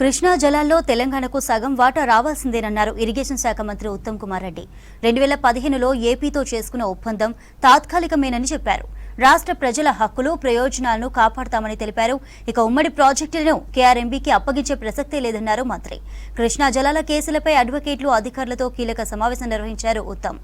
కృష్ణా జలాల్లో తెలంగాణకు సగం వాటా రావాల్సిందేనన్నారు ఇరిగేషన్ శాఖ మంత్రి ఉత్తమ్ కుమార్ రెడ్డి. 2015లో ఏపీతో చేసుకున్న ఒప్పందం తాత్కాలికమేనని చెప్పారు. రాష్ట్ర ప్రజల హక్కులు ప్రయోజనాలను కాపాడతామని తెలిపారు. ఇక ఉమ్మడి ప్రాజెక్టులను కేఆర్ఎంబీకి అప్పగించే ప్రసక్తే లేదన్నారు మంత్రి. కృష్ణా జలాల కేసులపై అడ్వకేట్లు అధికారులతో కీలక సమావేశం నిర్వహించారు ఉత్తమ్.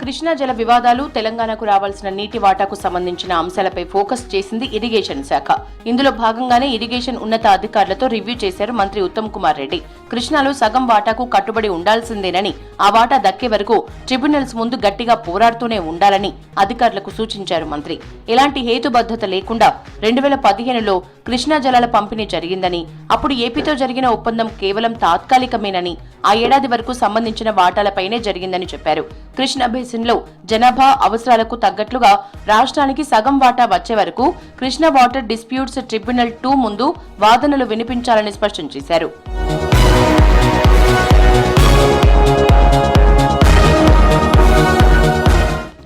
కృష్ణా జల వివాదాలు, తెలంగాణకు రావాల్సిన నీటి వాటాకు సంబంధించిన అంశాలపై ఫోకస్ చేసింది ఇరిగేషన్ శాఖ. ఇందులో భాగంగానే ఇరిగేషన్ ఉన్నత అధికారులతో రివ్యూ చేశారు మంత్రి ఉత్తమ్ కుమార్ రెడ్డి. కృష్ణాలో సగం వాటాకు కట్టుబడి ఉండాల్సిందేనని, ఆ వాటా దక్కే వరకు ట్రిబ్యునల్స్ ముందు గట్టిగా పోరాడుతూనే ఉండాలని అధికారులకు సూచించారు మంత్రి. ఎలాంటి హేతుబద్ధత లేకుండా 2015లో కృష్ణా జలాల పంపిణీ జరిగిందని, అప్పుడు ఏపీతో జరిగిన ఒప్పందం కేవలం తాత్కాలికమేనని, ఆ ఏడాది వరకు సంబంధించిన వాటాలపైనే జరిగిందని చెప్పారు. కృష్ణా బేసిన్లో జనాభా అవసరాలకు తగ్గట్లుగా రాష్ట్రానికి సగం వాటా వచ్చే వరకు కృష్ణా వాటర్ డిస్ప్యూట్స్ ట్రిబ్యునల్ 2 ముందు వాదనలు వినిపించాలని స్పష్టం చేశారు.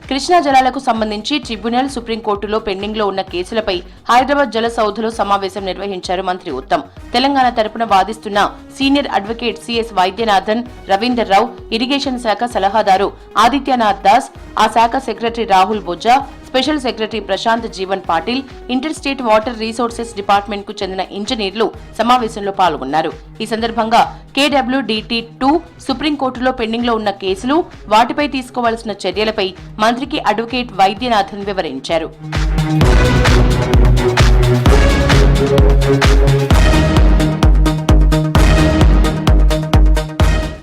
కృష్ణా జలాలకు సంబంధించి ట్రిబ్యునల్, సుప్రీంకోర్టులో పెండింగ్ లో ఉన్న కేసులపై హైదరాబాద్ జల సౌధలో సమావేశం నిర్వహించారు మంత్రి ఉత్తమ్. తెలంగాణ తరపున వాదిస్తున్న senior advocate CS Vaidyanathan, Ravinder Rao, irrigation శాఖ సలహాదారు ఆదిత్యనాథ్ దాస్, ఆ శాఖ secretary Rahul Bojja, special secretary Prashant Jeevan Patil, inter state water resources department కు చెందిన ఇంజనీర్లు సమావేశంలో పాల్గొన్నారు. ఈ సందర్భంగా KWDT2 సుప్రీంకోర్టులో పెండింగ్ లో ఉన్న కేసులు, వాటిపై తీసుకోవాల్సిన చర్యలపై మంత్రికి అడ్వకేట్ వైద్యనాథన్ వివరించారు.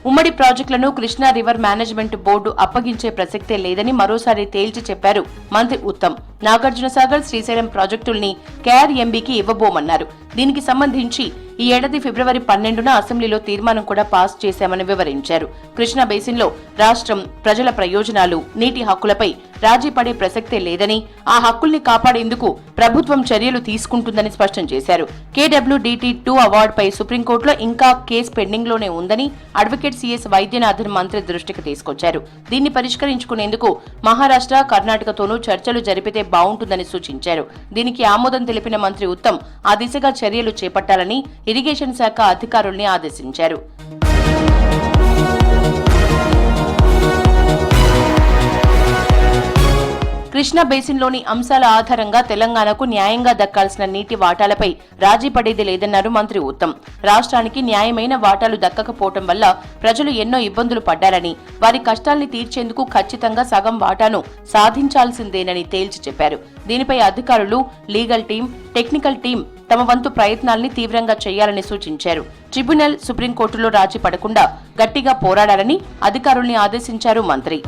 ఉమ్మడి ప్రాజెక్టులను కృష్ణా రివర్ మేనేజ్మెంట్ బోర్డు అప్పగించే ప్రసక్తే లేదని మరోసారి తేల్చి చెప్పారు మంత్రి ఉత్తమ్. నాగార్జునసాగర్, శ్రీశైలం ప్రాజెక్టుల్ని కేఆర్ఎంబీకి ఇవ్వబోమన్నారు. దీనికి సంబంధించి ఈ ఏడాది ఫిబ్రవరి 12న అసెంబ్లీలో తీర్మానం కూడా పాస్ చేశామని వివరించారు. కృష్ణా బేసిన్లో రాష్ట్రం ప్రజల ప్రయోజనాలు, నీటి హక్కులపై రాజీ పడే ప్రసక్తే లేదని, ఆ హక్కుల్ని కాపాడేందుకు ప్రభుత్వం చర్యలు తీసుకుంటుందని స్పష్టం చేశారు. KWDT2 అవార్డుపై సుప్రీంకోర్టులో ఇంకా కేసు పెండింగ్ లోనే ఉందని అడ్వకేట్ సిఎస్ వైద్యనాథన్ మంత్రి దృష్టికి తీసుకొచ్చారు. దీన్ని పరిష్కరించుకునేందుకు మహారాష్ట్ర, కర్ణాటకతోనూ చర్చలు జరిపితే బాగుంటుందని సూచించారు. దీనికి ఆమోదం తెలిపిన మంత్రి ఉత్తమ్ ఆ దిశగా చర్యలు చేపట్టాలని ఇరిగేషన్ శాఖ అధికారుల్ని ఆదేశించారు. కృష్ణా బేసిన్లోని అంశాల ఆధారంగా తెలంగాణకు న్యాయంగా దక్కాల్సిన నీటి వాటాలపై రాజీ పడేది లేదన్నారు మంత్రి ఉత్తమ్. రాష్ట్రానికి న్యాయమైన వాటాలు దక్కకపోవటం వల్ల ప్రజలు ఎన్నో ఇబ్బందులు పడ్డారని, వారి కష్టాల్ని తీర్చేందుకు ఖచ్చితంగా సగం వాటాను సాధించాల్సిందేనని తేల్చి చెప్పారు. దీనిపై అధికారులు, లీగల్ టీం, టెక్నికల్ టీం తమ వంతు ప్రయత్నాల్ని తీవ్రంగా చేయాలని సూచించారు. ట్రిబ్యునల్, సుప్రీంకోర్టులో రాజీ పడకుండా గట్టిగా పోరాడాలని అధికారుల్ని ఆదేశించారు మంత్రి.